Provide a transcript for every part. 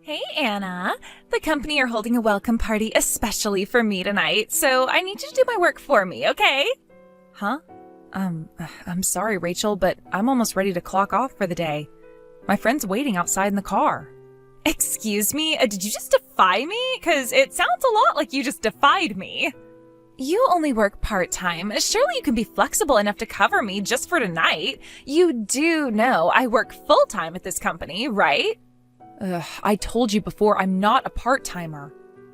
Hey, Anna. The company are holding a welcome party especially for me tonight, so I need you to do my work for me, okay? Huh? I'm sorry, Rachel, but I'm almost ready to clock off for the day. My friend's waiting outside in the car. Excuse me? Did you just defy me? 'Cause it sounds a lot like you just defied me. You only work part-time. Surely you can be flexible enough to cover me just for tonight. You do know I work full-time at this company, right? I told you before I'm not a part-timer.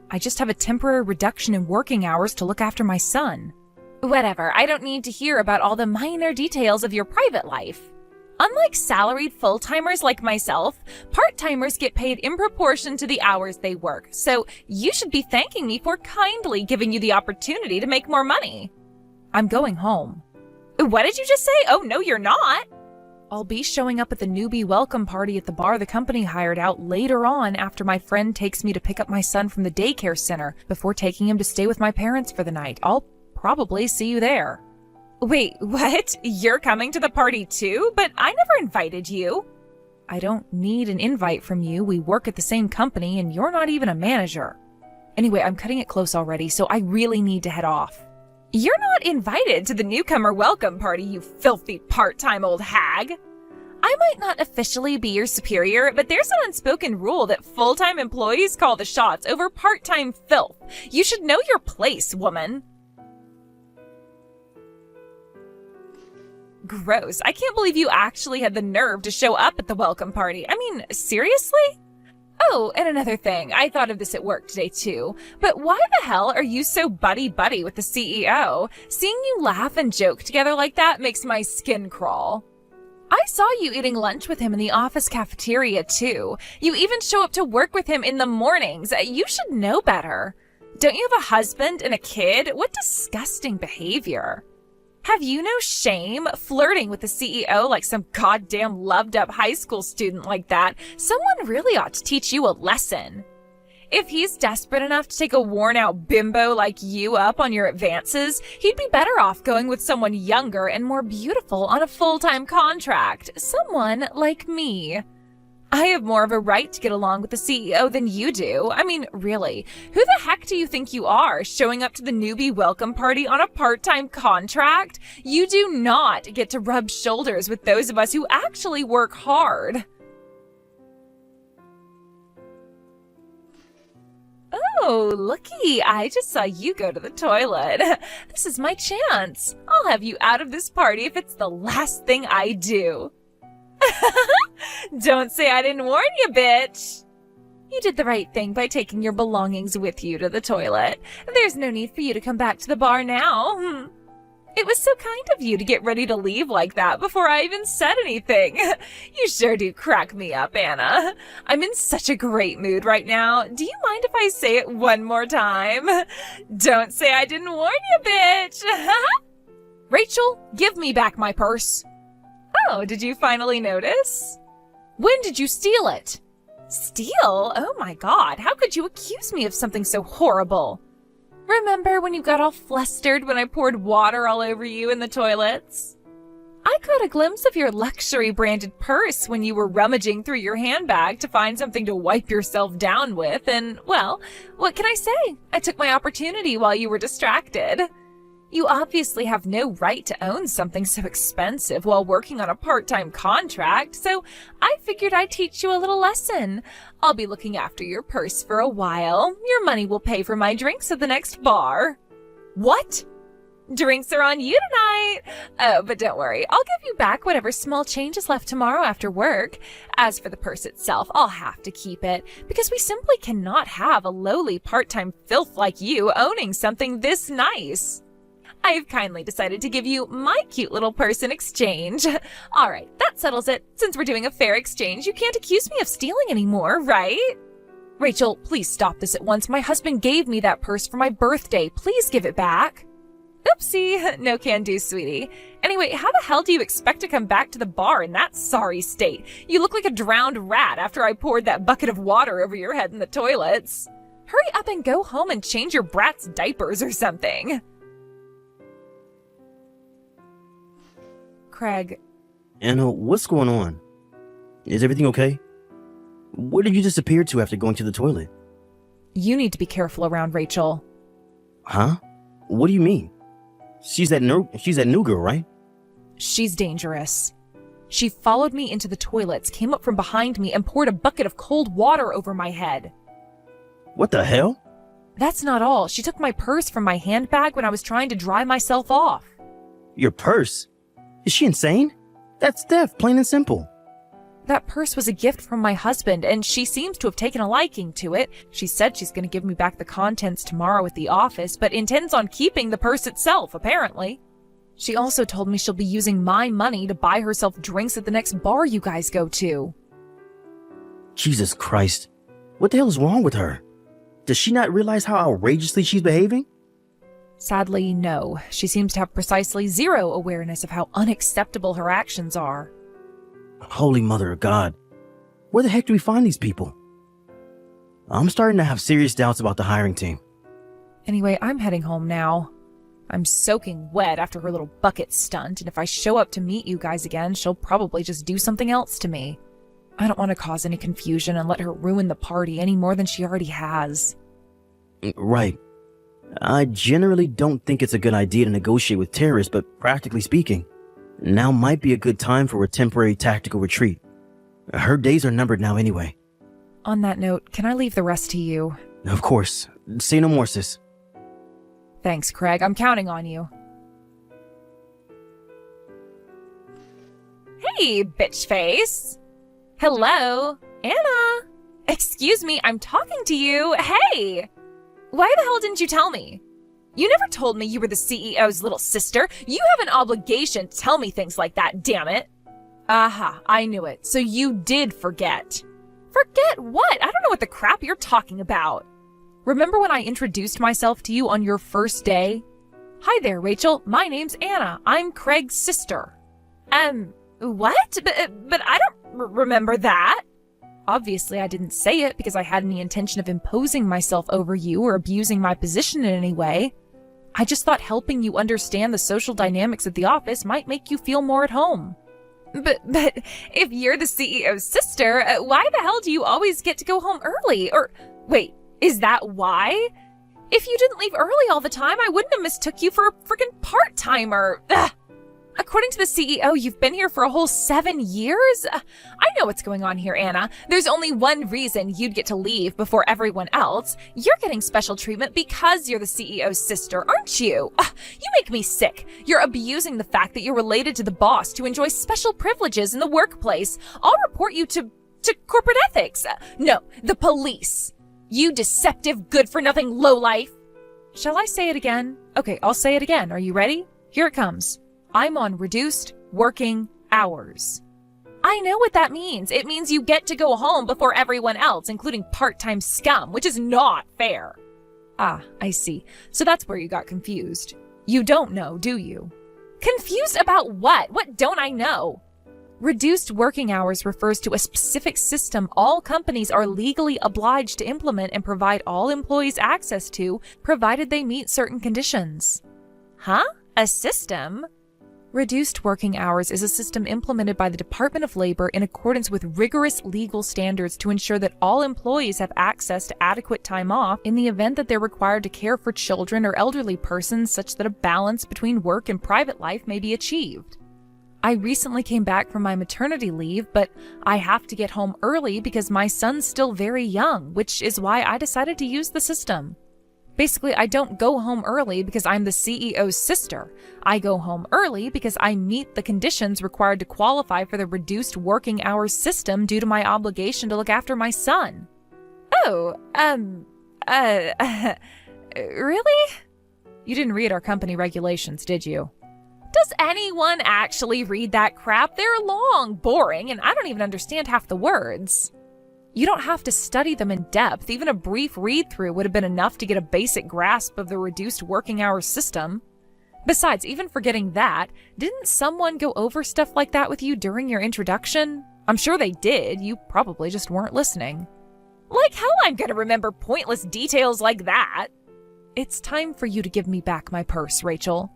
I just have a temporary reduction in working hours to look after my son. Whatever, I don't need to hear about all the minor details of your private life. Unlike salaried full-timers like myself, part-timers get paid in proportion to the hours they work, so you should be thanking me for kindly giving you the opportunity to make more money. I'm going home. What did you just say? Oh, no, you're not. I'll be showing up at the newbie welcome party at the bar the company hired out later on after my friend takes me to pick up my son from the daycare center before taking him to stay with my parents for the night. I'll probably see you there. Wait, what? You're coming to the party too? But I never invited you. I don't need an invite from you. We work at the same company and you're not even a manager. Anyway, I'm cutting it close already, so I really need to head off. You're not invited to the newcomer welcome party, you filthy part-time old hag. I might not officially be your superior, but there's an unspoken rule that full-time employees call the shots over part-time filth. You should know your place, woman. Gross. I can't believe you actually had the nerve to show up at the welcome party. I mean, seriously? Oh, and another thing. I thought of this at work today too. But why the hell are you so buddy-buddy with the CEO? Seeing you laugh and joke together like that makes my skin crawl. I saw you eating lunch with him in the office cafeteria too. You even show up to work with him in the mornings. You should know better. Don't you have a husband and a kid? What disgusting behavior. Have you no shame flirting with the CEO like some goddamn loved-up high school student like that? Someone really ought to teach you a lesson. If he's desperate enough to take a worn-out bimbo like you up on your advances, he'd be better off going with someone younger and more beautiful on a full-time contract. Someone like me. I have more of a right to get along with the CEO than you do. I mean, really, who the heck do you think you are, showing up to the newbie welcome party on a part-time contract? You do not get to rub shoulders with those of us who actually work hard. Oh, looky, I just saw you go to the toilet. This is my chance. I'll have you out of this party if it's the last thing I do. Don't say I didn't warn you, bitch. You did the right thing by taking your belongings with you to the toilet. There's no need for you to come back to the bar now. It was so kind of you to get ready to leave like that before I even said anything. You sure do crack me up, Anna. I'm in such a great mood right now. Do you mind if I say it one more time? Don't say I didn't warn you, bitch. Rachel, give me back my purse. Oh, did you finally notice? When did you steal it? Steal? Oh my God, how could you accuse me of something so horrible? Remember when you got all flustered when I poured water all over you in the toilets? I caught a glimpse of your luxury branded purse when you were rummaging through your handbag to find something to wipe yourself down with, and, well, what can I say? I took my opportunity while you were distracted. You obviously have no right to own something so expensive while working on a part-time contract, so I figured I'd teach you a little lesson. I'll be looking after your purse for a while. Your money will pay for my drinks at the next bar. What? Drinks are on you tonight. Oh, but don't worry. I'll give you back whatever small change is left tomorrow after work. As for the purse itself, I'll have to keep it because we simply cannot have a lowly part-time filth like you owning something this nice. I've kindly decided to give you my cute little purse in exchange. All right, that settles it. Since we're doing a fair exchange, you can't accuse me of stealing anymore, right? Rachel, please stop this at once. My husband gave me that purse for my birthday. Please give it back. Oopsie, no can do, sweetie. Anyway, how the hell do you expect to come back to the bar in that sorry state? You look like a drowned rat after I poured that bucket of water over your head in the toilets. Hurry up and go home and change your brat's diapers or something. Craig. Anna, what's going on? Is everything okay? Where did you disappear to after going to the toilet? You need to be careful around Rachel. Huh? What do you mean? She's that new girl, right? She's dangerous. She followed me into the toilets, came up from behind me, and poured a bucket of cold water over my head. What the hell? That's not all. She took my purse from my handbag when I was trying to dry myself off. Your purse? Is she insane? That's theft, plain and simple. That purse was a gift from my husband, and she seems to have taken a liking to it. She said she's going to give me back the contents tomorrow at the office, but intends on keeping the purse itself, apparently. She also told me she'll be using my money to buy herself drinks at the next bar you guys go to. Jesus Christ. What the hell is wrong with her? Does she not realize how outrageously she's behaving? Sadly, no. She seems to have precisely zero awareness of how unacceptable her actions are. Holy Mother of God. Where the heck do we find these people? I'm starting to have serious doubts about the hiring team. Anyway, I'm heading home now. I'm soaking wet after her little bucket stunt, and if I show up to meet you guys again, she'll probably just do something else to me. I don't want to cause any confusion and let her ruin the party any more than she already has. Right. I generally don't think it's a good idea to negotiate with terrorists, but practically speaking, now might be a good time for a temporary tactical retreat. Her days are numbered now anyway. On that note, can I leave the rest to you? Of course. Say no more, sis. Thanks, Craig. I'm counting on you. Hey, bitch face. Hello, Anna. Excuse me, I'm talking to you. Hey! Why the hell didn't you tell me? You never told me you were the CEO's little sister. You have an obligation to tell me things like that, damn it. Aha, I knew it. So you did forget. Forget what? I don't know what the crap you're talking about. Remember when I introduced myself to you on your first day? Hi there, Rachel. My name's Anna. I'm Craig's sister. What? But I don't remember that. Obviously, I didn't say it because I had any intention of imposing myself over you or abusing my position in any way. I just thought helping you understand the social dynamics at the office might make you feel more at home. But if you're the CEO's sister, why the hell do you always get to go home early? Or, wait, is that why? If you didn't leave early all the time, I wouldn't have mistook you for a freaking part-timer. Ugh. According to the CEO, you've been here for a whole 7 years? I know what's going on here, Anna. There's only one reason you'd get to leave before everyone else. You're getting special treatment because you're the CEO's sister, aren't you? You make me sick. You're abusing the fact that you're related to the boss to enjoy special privileges in the workplace. I'll report you to corporate ethics. No, the police. You deceptive, good-for-nothing lowlife. Shall I say it again? Okay, I'll say it again. Are you ready? Here it comes. I'm on reduced working hours. I know what that means. It means you get to go home before everyone else, including part-time scum, which is not fair. Ah, I see. So that's where you got confused. You don't know, do you? Confused about what? What don't I know? Reduced working hours refers to a specific system all companies are legally obliged to implement and provide all employees access to, provided they meet certain conditions. Huh? A system? Reduced working hours is a system implemented by the Department of Labor in accordance with rigorous legal standards to ensure that all employees have access to adequate time off in the event that they're required to care for children or elderly persons such that a balance between work and private life may be achieved. I recently came back from my maternity leave, but I have to get home early because my son's still very young, which is why I decided to use the system. Basically, I don't go home early because I'm the CEO's sister. I go home early because I meet the conditions required to qualify for the reduced working hours system due to my obligation to look after my son. Oh, really? You didn't read our company regulations, did you? Does anyone actually read that crap? They're long, boring, and I don't even understand half the words. You don't have to study them in depth. Even a brief read-through would have been enough to get a basic grasp of the reduced working hours system. Besides, even forgetting that, didn't someone go over stuff like that with you during your introduction? I'm sure they did. You probably just weren't listening. Like hell I'm gonna remember pointless details like that. It's time for you to give me back my purse, Rachel.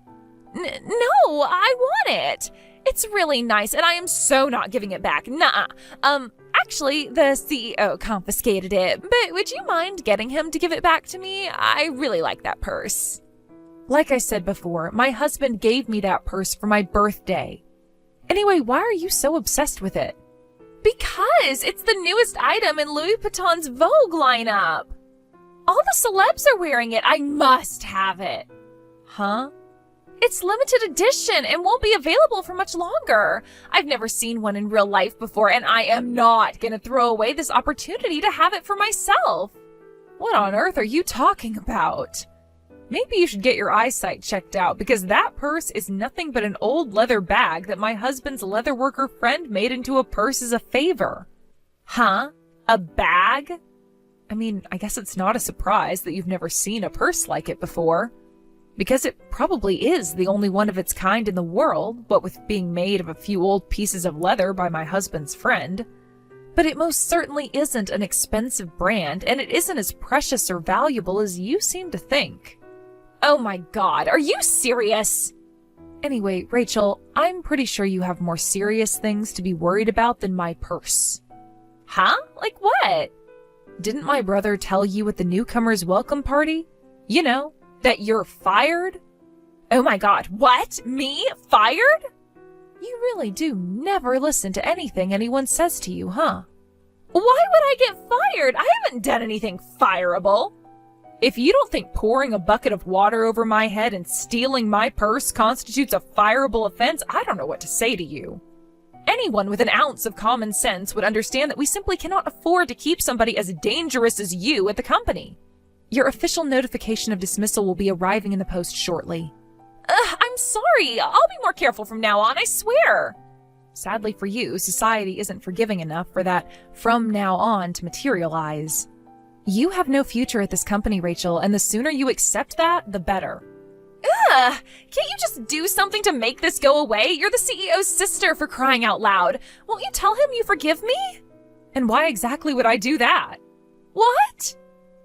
No, I want it. It's really nice, and I am so not giving it back. Nuh-uh. Actually, the CEO confiscated it, but would you mind getting him to give it back to me? I really like that purse. Like I said before, my husband gave me that purse for my birthday. Anyway, why are you so obsessed with it? Because it's the newest item in Louis Vuitton's Vogue lineup. All the celebs are wearing it. I must have it. Huh? It's limited edition and won't be available for much longer. I've never seen one in real life before, and I am not going to throw away this opportunity to have it for myself. What on earth are you talking about? Maybe you should get your eyesight checked out, because that purse is nothing but an old leather bag that my husband's leatherworker friend made into a purse as a favor. Huh? A bag? I mean, I guess it's not a surprise that you've never seen a purse like it before, because it probably is the only one of its kind in the world, what with being made of a few old pieces of leather by my husband's friend. But it most certainly isn't an expensive brand, and it isn't as precious or valuable as you seem to think. Oh my God, are you serious? Anyway, Rachel, I'm pretty sure you have more serious things to be worried about than my purse. Huh? Like what? Didn't my brother tell you at the newcomers' welcome party? You know, that you're fired? Oh my God, what? Me? Fired? You really do never listen to anything anyone says to you, huh? Why would I get fired? I haven't done anything fireable. If you don't think pouring a bucket of water over my head and stealing my purse constitutes a fireable offense, I don't know what to say to you. Anyone with an ounce of common sense would understand that we simply cannot afford to keep somebody as dangerous as you at the company. Your official notification of dismissal will be arriving in the post shortly. I'm sorry. I'll be more careful from now on, I swear. Sadly for you, society isn't forgiving enough for that from now on to materialize. You have no future at this company, Rachel, and the sooner you accept that, the better. Can't you just do something to make this go away? You're the CEO's sister, for crying out loud. Won't you tell him you forgive me? And why exactly would I do that? What?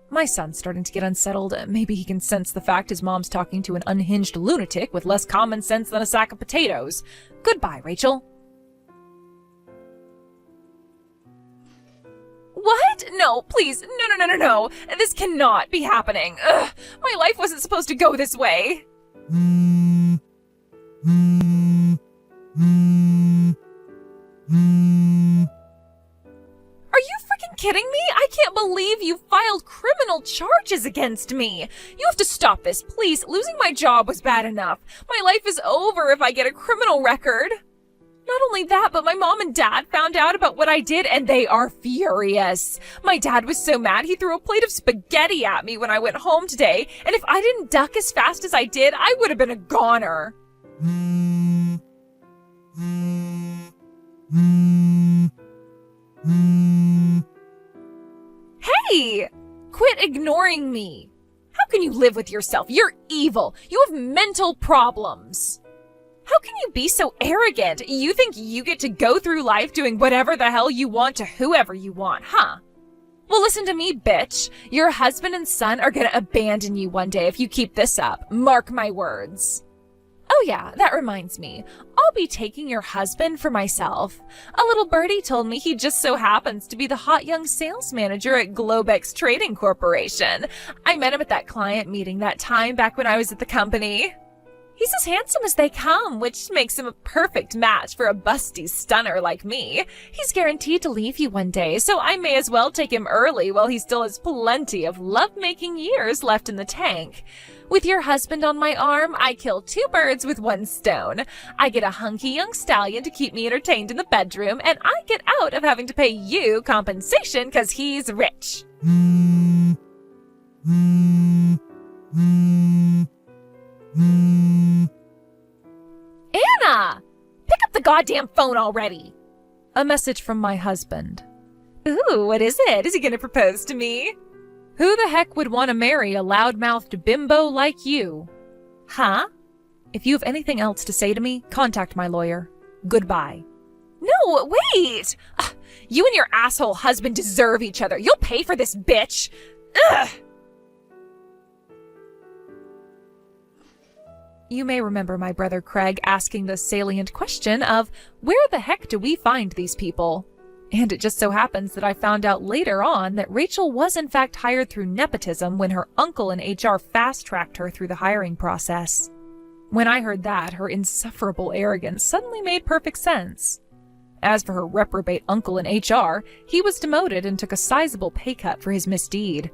My son's starting to get unsettled. Maybe he can sense the fact his mom's talking to an unhinged lunatic with less common sense than a sack of potatoes. Goodbye, Rachel. What? No, please. No. This cannot be happening. My life wasn't supposed to go this way. Are you freaking kidding me? I can't believe you filed criminal charges against me. You have to stop this, please. Losing my job was bad enough. My life is over if I get a criminal record. Not only that, but my mom and dad found out about what I did, and they are furious. My dad was so mad he threw a plate of spaghetti at me when I went home today, and if I didn't duck as fast as I did, I would have been a goner. Hey! Quit ignoring me. How can you live with yourself? You're evil. You have mental problems. How can you be so arrogant? You think you get to go through life doing whatever the hell you want to whoever you want, huh? Well, listen to me, bitch. Your husband and son are gonna abandon you one day if you keep this up. Mark my words. Oh yeah, that reminds me. I'll be taking your husband for myself. A little birdie told me he just so happens to be the hot young sales manager at Globex Trading Corporation. I met him at that client meeting that time back when I was at the company. He's as handsome as they come, which makes him a perfect match for a busty stunner like me. He's guaranteed to leave you one day, so I may as well take him early while he still has plenty of love-making years left in the tank. With your husband on my arm, I kill 2 birds with 1 stone. I get a hunky young stallion to keep me entertained in the bedroom, and I get out of having to pay you compensation because he's rich. Anna! Pick up the goddamn phone already! A message from my husband. Ooh, what is it? Is he gonna propose to me? Who the heck would want to marry a loudmouthed bimbo like you? Huh? If you have anything else to say to me, contact my lawyer. Goodbye. No, wait! You and your asshole husband deserve each other. You'll pay for this, bitch! Ugh! You may remember my brother Craig asking the salient question of, where the heck do we find these people? And it just so happens that I found out later on that Rachel was in fact hired through nepotism when her uncle in HR fast-tracked her through the hiring process. When I heard that, her insufferable arrogance suddenly made perfect sense. As for her reprobate uncle in HR, he was demoted and took a sizable pay cut for his misdeed.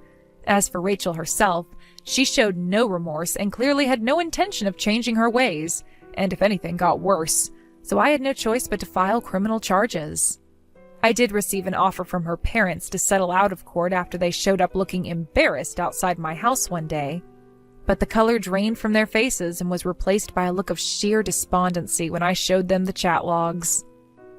As for Rachel herself, she showed no remorse and clearly had no intention of changing her ways, and if anything got worse, so I had no choice but to file criminal charges. I did receive an offer from her parents to settle out of court after they showed up looking embarrassed outside my house one day, but the color drained from their faces and was replaced by a look of sheer despondency when I showed them the chat logs.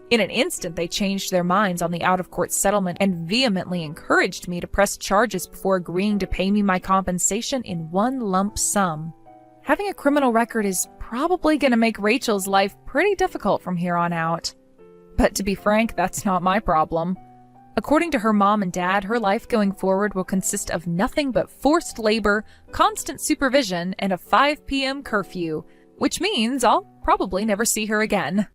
In an instant, they changed their minds on the out-of-court settlement and vehemently encouraged me to press charges before agreeing to pay me my compensation in one lump sum. Having a criminal record is probably going to make Rachel's life pretty difficult from here on out. But to be frank, that's not my problem. According to her mom and dad, her life going forward will consist of nothing but forced labor, constant supervision, and a 5 p.m. curfew, which means I'll probably never see her again.